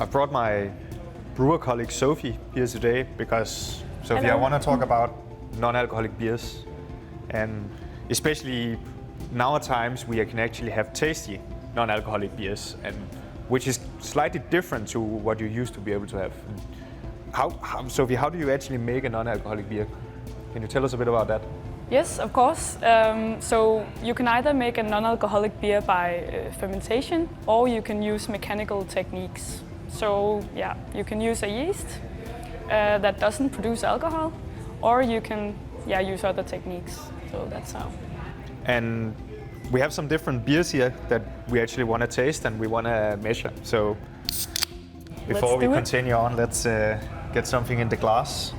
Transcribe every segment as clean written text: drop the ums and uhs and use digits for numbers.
I brought my brewer colleague Sophie here today because, Sophie, Hello. I want to talk about non-alcoholic beers, and especially now at times we can actually have tasty non-alcoholic beers, and which is slightly different to what you used to be able to have. Sophie, how do you actually make a non-alcoholic beer? Can you tell us a bit about that? Yes, of course. So you can either make a non-alcoholic beer by fermentation, or you can use mechanical techniques. So yeah, you can use a yeast that doesn't produce alcohol, or you can use other techniques. So that's how. And we have some different beers here that we actually want to taste and we want to measure. So before we continue on, let's get something in the glass.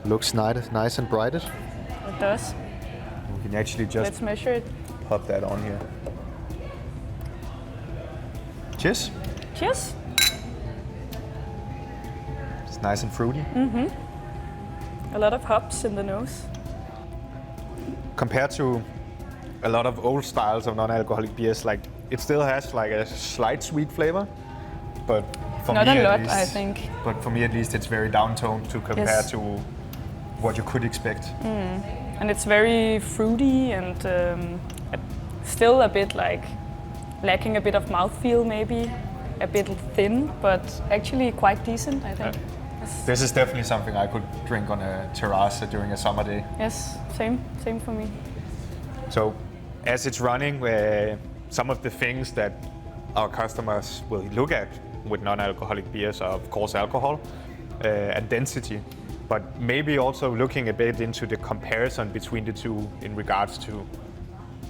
Looks nice and brighted. It does. We can actually just Let's measure it. pop that on here. Cheers. Cheers. It's nice and fruity. A lot of hops in the nose. Compared to a lot of old styles of non-alcoholic beers, like it still has like a slight sweet flavor, but for Not me a at lot, least, I think. But for me at least, it's very downtoned to compare Yes. to what you could expect. And it's very fruity and still a bit like lacking a bit of mouthfeel, maybe a bit thin, but actually quite decent, I think. This is definitely something I could drink on a terrace during a summer day. Yes, same for me. So as it's running, some of the things that our customers will look at with non-alcoholic beers are of course alcohol and density, but maybe also looking a bit into the comparison between the two in regards to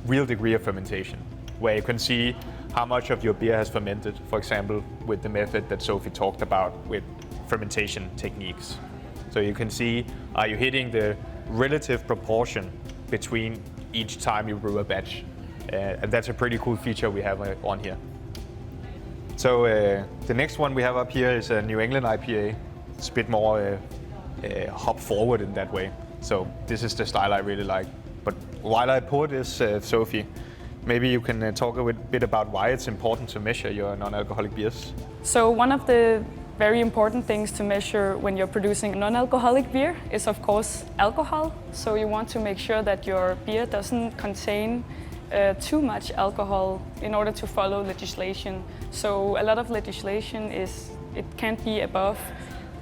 real degree of fermentation, where you can see how much of your beer has fermented, for example, with the method that Sophie talked about with fermentation techniques. So you can see, are you hitting the relative proportion between each time you brew a batch? And that's a pretty cool feature we have on here. So the next one we have up here is a New England IPA. It's a bit more hop forward in that way. So this is the style I really like. But while I pour this, Sophie, maybe you can talk a bit about why it's important to measure your non-alcoholic beers. So one of the very important things to measure when you're producing a non-alcoholic beer is of course alcohol. So you want to make sure that your beer doesn't contain too much alcohol in order to follow legislation. So a lot of legislation is it can't be above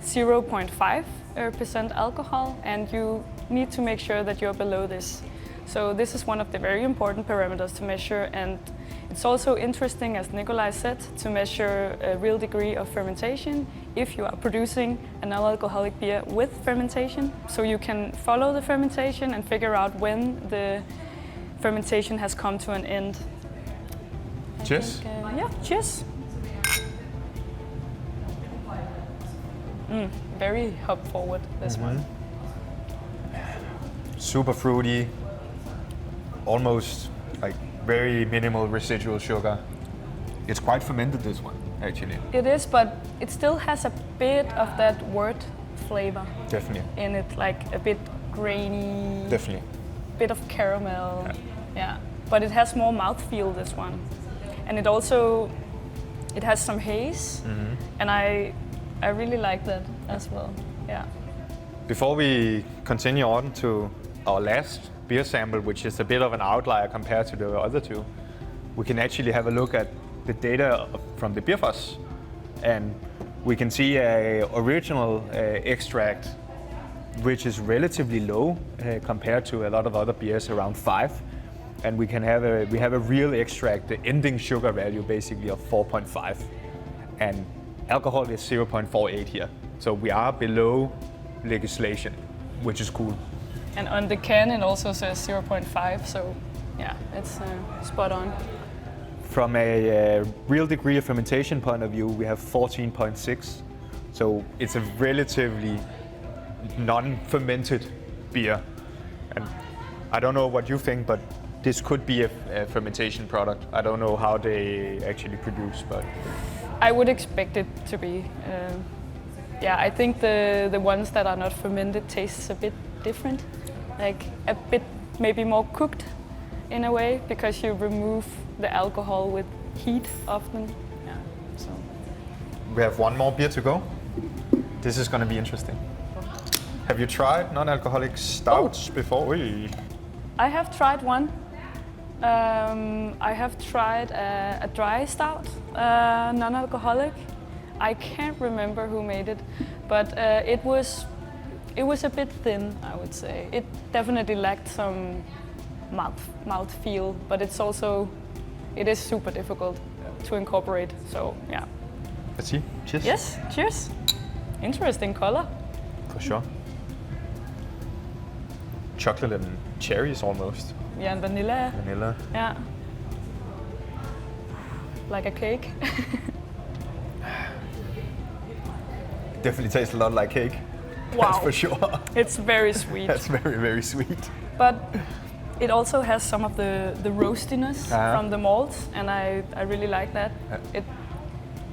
0.5% alcohol, and you need to make sure that you're below this. So this is one of the very important parameters to measure, and it's also interesting, as Nikolai said, to measure a real degree of fermentation if you are producing a non-alcoholic beer with fermentation. So you can follow the fermentation and figure out when the fermentation has come to an end. Cheers. Cheers. Very hop forward, this one. Super fruity, almost like very minimal residual sugar. It's quite fermented, this one, actually. It is, but it still has a bit of that wort flavor. Definitely. In it, like a bit grainy. Definitely. Bit of caramel. Yeah. But it has more mouthfeel, this one. And it has some haze. And I really like that as well. Yeah. Before we continue on to our last beer sample, which is a bit of an outlier compared to the other two, we can actually have a look at the data from the BeerFoss, and we can see a original extract which is relatively low compared to a lot of other beers, around 5, and we have a real extract, the ending sugar value basically of 4.5, and alcohol is 0.48 here, so we are below legislation, which is cool. And on the can it also says 0.5, so yeah, it's spot on. From a real degree of fermentation point of view, we have 14.6, so it's a relatively non-fermented beer. And I don't know what you think, but this could be a fermentation product. I don't know how they actually produce, but I would expect it to be. Yeah, I think the ones that are not fermented tastes a bit different, like a bit maybe more cooked. in a way because you remove the alcohol with heat often. Yeah. So. We have one more beer to go. This is going to be interesting. Have you tried non-alcoholic stouts before? Oy. I have tried one. I have tried a dry stout, non-alcoholic. I can't remember who made it, but it was a bit thin, I would say. It definitely lacked some mouth feel, but it is super difficult to incorporate. So yeah. Let's see. Cheers. Yes. Cheers. Interesting color. For sure. Chocolate and cherries almost. Yeah, and vanilla. Vanilla. Yeah. Like a cake. It definitely tastes a lot like cake. Wow. That's for sure. It's very sweet. That's very, very sweet. But it also has some of the roastiness from the malts, and I really like that. It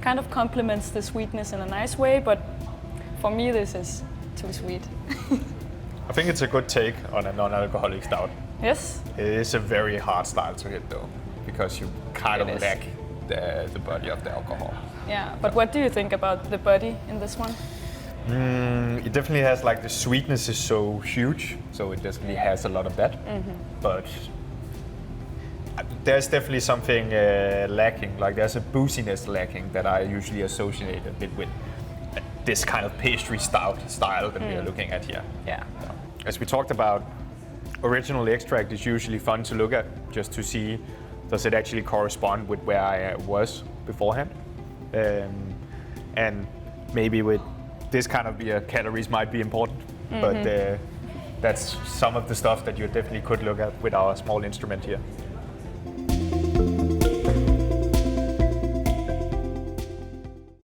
kind of complements the sweetness in a nice way, but for me this is too sweet. I think it's a good take on a non-alcoholic stout. Yes? It is a very hard style to hit though, because you kind It of is. lack the body of the alcohol. Yeah, but what do you think about the body in this one? It definitely has, like, the sweetness is so huge, so it definitely has a lot of that. But there's definitely something lacking, like there's a booziness lacking that I usually associate a bit with this kind of pastry stout style that we are looking at here. Yeah. As we talked about, original extract is usually fun to look at, just to see does it actually correspond with where I was beforehand. And maybe with this kind of beer, calories might be important, but that's some of the stuff that you definitely could look at with our small instrument here.